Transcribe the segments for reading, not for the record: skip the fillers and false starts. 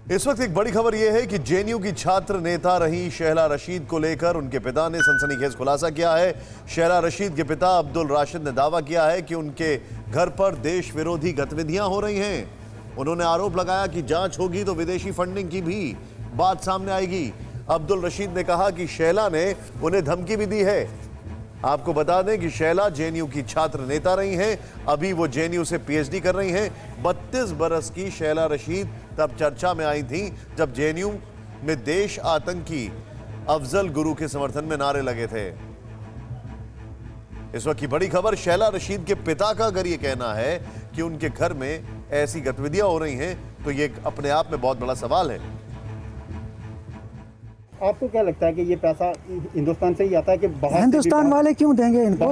इस वक्त एक बड़ी खबर यह है कि जेएनयू की छात्र नेता रही शहला रशीद को लेकर उनके पिता ने सनसनीखेज खुलासा किया है। शहला रशीद के पिता अब्दुल राशिद ने दावा किया है कि उनके घर पर देश विरोधी गतिविधियां हो रही हैं। उन्होंने आरोप लगाया कि जांच होगी तो विदेशी फंडिंग की भी बात सामने आएगी। अब्दुल रशीद ने कहा कि शहला ने उन्हें धमकी भी दी है। आपको बता दें कि शहला जेएनयू की छात्र नेता रही हैं। अभी वो जेएनयू से पीएचडी कर रही हैं। 32 बरस की शहला रशीद तब चर्चा में आई थी जब जेएनयू में देश आतंकी अफजल गुरु के समर्थन में नारे लगे थे। इस वक्त की बड़ी खबर, शहला रशीद के पिता का अगर ये कहना है कि उनके घर में ऐसी गतिविधियां हो रही हैं तो ये अपने आप में बहुत बड़ा सवाल है। आपको क्या लगता है कि ये पैसा हिंदुस्तान से ही आता है कि बाहर? हिंदुस्तान वाले क्यों देंगे इनको?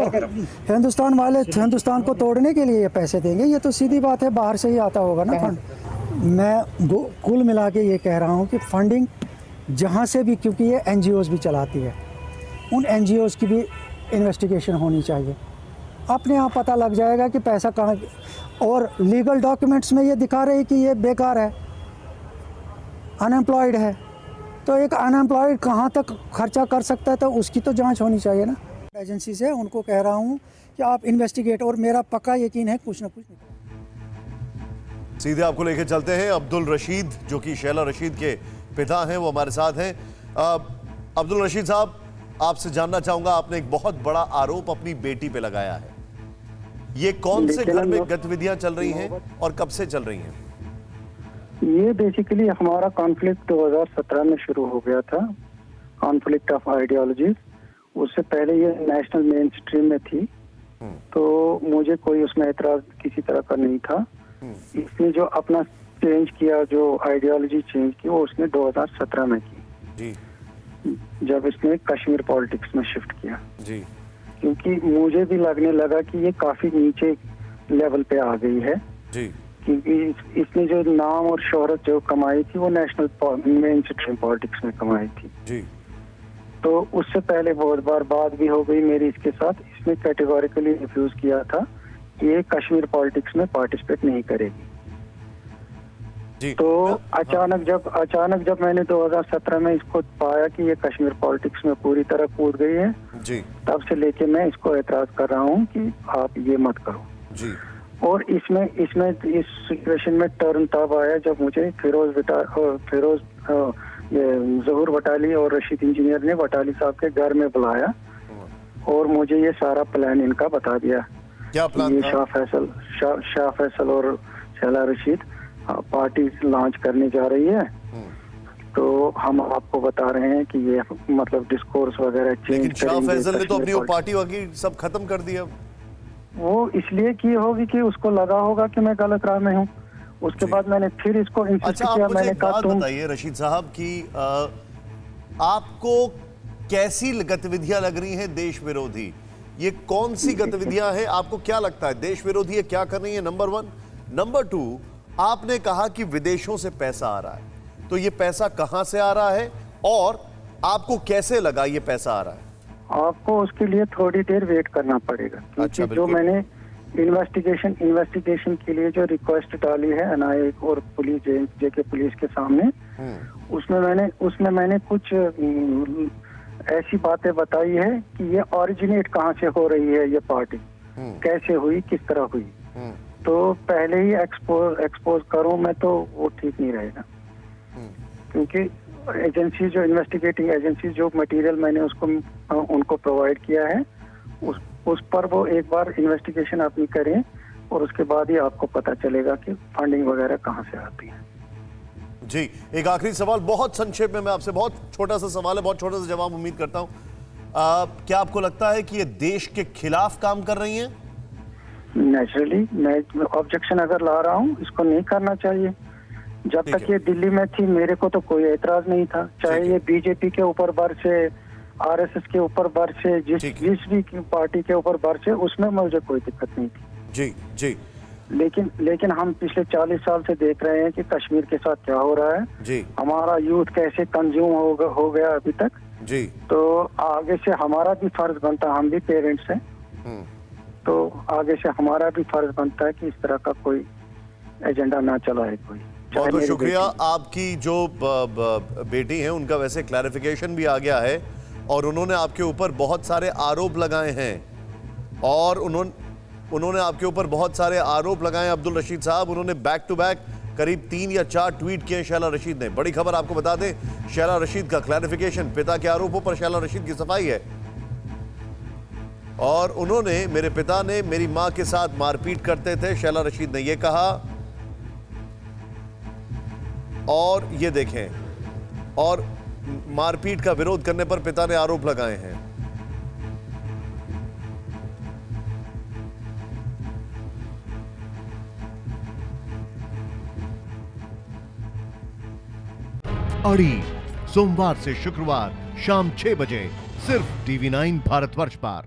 हिंदुस्तान वाले हिंदुस्तान को तोड़ने के लिए ये पैसे देंगे? ये तो सीधी बात है, बाहर से ही आता होगा ना फंड। मैं कुल मिला के ये कह रहा हूँ कि फंडिंग जहाँ से भी, क्योंकि ये एनजीओज भी चलाती है, उन एनजीओज की भी इन्वेस्टिगेशन होनी चाहिए। अपने आप पता लग जाएगा कि पैसा कहाँ, और लीगल डॉक्यूमेंट्स में ये दिखा रहे कि ये बेकार है, अनएम्प्लॉयड है। तो एक अनएम्प्लॉयड कहाँ तक खर्चा कर सकता है, तो उसकी तो जांच होनी चाहिए ना। एजेंसी से उनको कह रहा हूँ कि आप इन्वेस्टिगेट, और मेरा पक्का यकीन है कुछ ना कुछ निकलेगा। सीधे आपको लेके चलते हैं अब्दुल रशीद, जो कि शहला रशीद के पिता हैं, वो हमारे साथ हैं। अब्दुल रशीद साहब, आपसे जानना चाहूंगा, आपने एक बहुत बड़ा आरोप अपनी बेटी पे लगाया है। ये कौन से घर में गतिविधियां चल रही हैं और कब से चल रही हैं? ये बेसिकली हमारा कॉन्फ्लिक्ट 2017 में शुरू हो गया था, कॉन्फ्लिक्ट ऑफ आइडियोलॉजीज। उससे पहले ये नेशनल मेन स्ट्रीम में थी, तो मुझे कोई उसमें एतराज किसी तरह का नहीं था। इसने जो अपना चेंज किया, जो आइडियोलॉजी चेंज की, वो उसने 2017 में की जी, जब इसने कश्मीर पॉलिटिक्स में शिफ्ट किया जी। क्योंकि मुझे भी लगने लगा कि ये काफी नीचे लेवल पे आ गई है जी, क्योंकि इसने जो नाम और शोहरत जो कमाई थी वो नेशनल मेन स्ट्रीम पॉलिटिक्स में कमाई थी जी। तो उससे पहले बहुत बार बात भी हो गई मेरी इसके साथ। इसने कैटेगोरिकली रिफ्यूज किया था कि ये कश्मीर पॉलिटिक्स में पार्टिसिपेट नहीं करेगी जी। तो अचानक जब मैंने 2017 में इसको पाया कि ये कश्मीर पॉलिटिक्स में पूरी तरह कूद गई है जी, तब से लेके मैं इसको एतराज कर रहा हूँ कि आप ये मत करो जी। और इसमें इस सिचुएशन में टर्न तब आया जब मुझे ज़हूर वटाली और रशीद इंजीनियर ने वटाली साहब के घर में बुलाया और मुझे ये सारा प्लान इनका बता दिया। क्या प्लान ये था? शाह फैसल और शहला रशीद पार्टी लॉन्च करने जा रही है, तो हम आपको बता रहे हैं कि ये मतलब डिस्कोर्स वगैरह चेंज करेंगे। लेकिन शाह फैसल ने तो अपनी वो पार्टी वगैरह सब खत्म कर दिया। वो इसलिए की होगी कि उसको लगा होगा कि मैं गलत राह में हूँ। उसके बाद मैंने फिर इसको इंसिस्ट किया। मैंने कहा तुम बताइए रशीद साहब कि आपको कैसी गतिविधियां लग रही हैं देश विरोधी? ये कौन सी गतिविधियां हैं? आपको क्या लगता है देश विरोधी ये क्या कर रही है? नंबर 1। नंबर 2, आपने कहा कि विदेशों से पैसा आ रहा है, तो ये पैसा कहां से आ रहा है और आपको कैसे लगा ये पैसा आ रहा है? आपको उसके लिए थोड़ी देर वेट करना पड़ेगा, क्योंकि जो मैंने इन्वेस्टिगेशन के लिए जो रिक्वेस्ट डाली है एनआईए और पुलिस जेके पुलिस के सामने, उसमें मैंने कुछ ऐसी बातें बताई है कि ये ओरिजिनेट कहाँ से हो रही है, ये पार्टी कैसे हुई, किस तरह हुई। तो पहले ही एक्सपोज करूं मैं तो वो ठीक नहीं रहेगा, क्योंकि एजेंसी जो इन्वेस्टिगेटिंग एजेंसी जो मटेरियल मैंने उनको प्रोवाइड किया है उस पर वो एक बार इन्वेस्टिगेशन अपनी करें और उसके बाद ही आपको पता चलेगा कि फंडिंग वगैरह कहाँ से आती है जी। एक आखिरी सवाल, बहुत संक्षेप में, मैं आपसे, बहुत छोटा सा सवाल है, बहुत छोटा सा जवाब उम्मीद करता हूँ। क्या आपको लगता है कि ये देश के खिलाफ काम कर रही हैं? नेचुरली मैं ऑब्जेक्शन अगर ला रहा हूँ, इसको नहीं करना चाहिए। जब तक ये दिल्ली में थी मेरे को तो कोई एतराज नहीं था, चाहे ये बीजेपी के ऊपर बरसे, आरएसएस के ऊपर बरसे, जिस भी पार्टी के ऊपर बरसे, उसमें मुझे कोई दिक्कत नहीं थी जी जी। लेकिन हम पिछले 40 साल से देख रहे हैं कि कश्मीर के साथ क्या हो रहा है जी। हमारा यूथ कैसे कंज्यूम हो गया अभी तक जी। तो आगे से हमारा भी फर्ज बनता, हम भी पेरेंट्स हैं, तो आगे से हमारा भी फर्ज बनता है कि इस तरह का कोई एजेंडा ना चलाए कोई। बहुत मेरी शुक्रिया। बेटी। आपकी जो बेटी हैं उनका वैसे क्लैरिफिकेशन भी आ गया है और उन्होंने आपके ऊपर बहुत सारे आरोप लगाए हैं और उन्होंने आपके ऊपर बहुत सारे आरोप लगाए। अब्दुल रशीद साहब, उन्होंने बैक टू बैक करीब 3 या 4 ट्वीट किए शैला रशीद ने। बड़ी खबर आपको बता दें, शैला रशीद का क्लैरिफिकेशन, पिता के आरोपों पर शैला रशीद की सफाई है और उन्होंने, मेरे पिता ने मेरी मां के साथ मारपीट करते थे, शैला रशीद ने यह कहा। और ये देखें, और मारपीट का विरोध करने पर पिता ने आरोप लगाए हैं। अड़ी सोमवार से शुक्रवार शाम 6 बजे सिर्फ TV9 भारतवर्ष पर।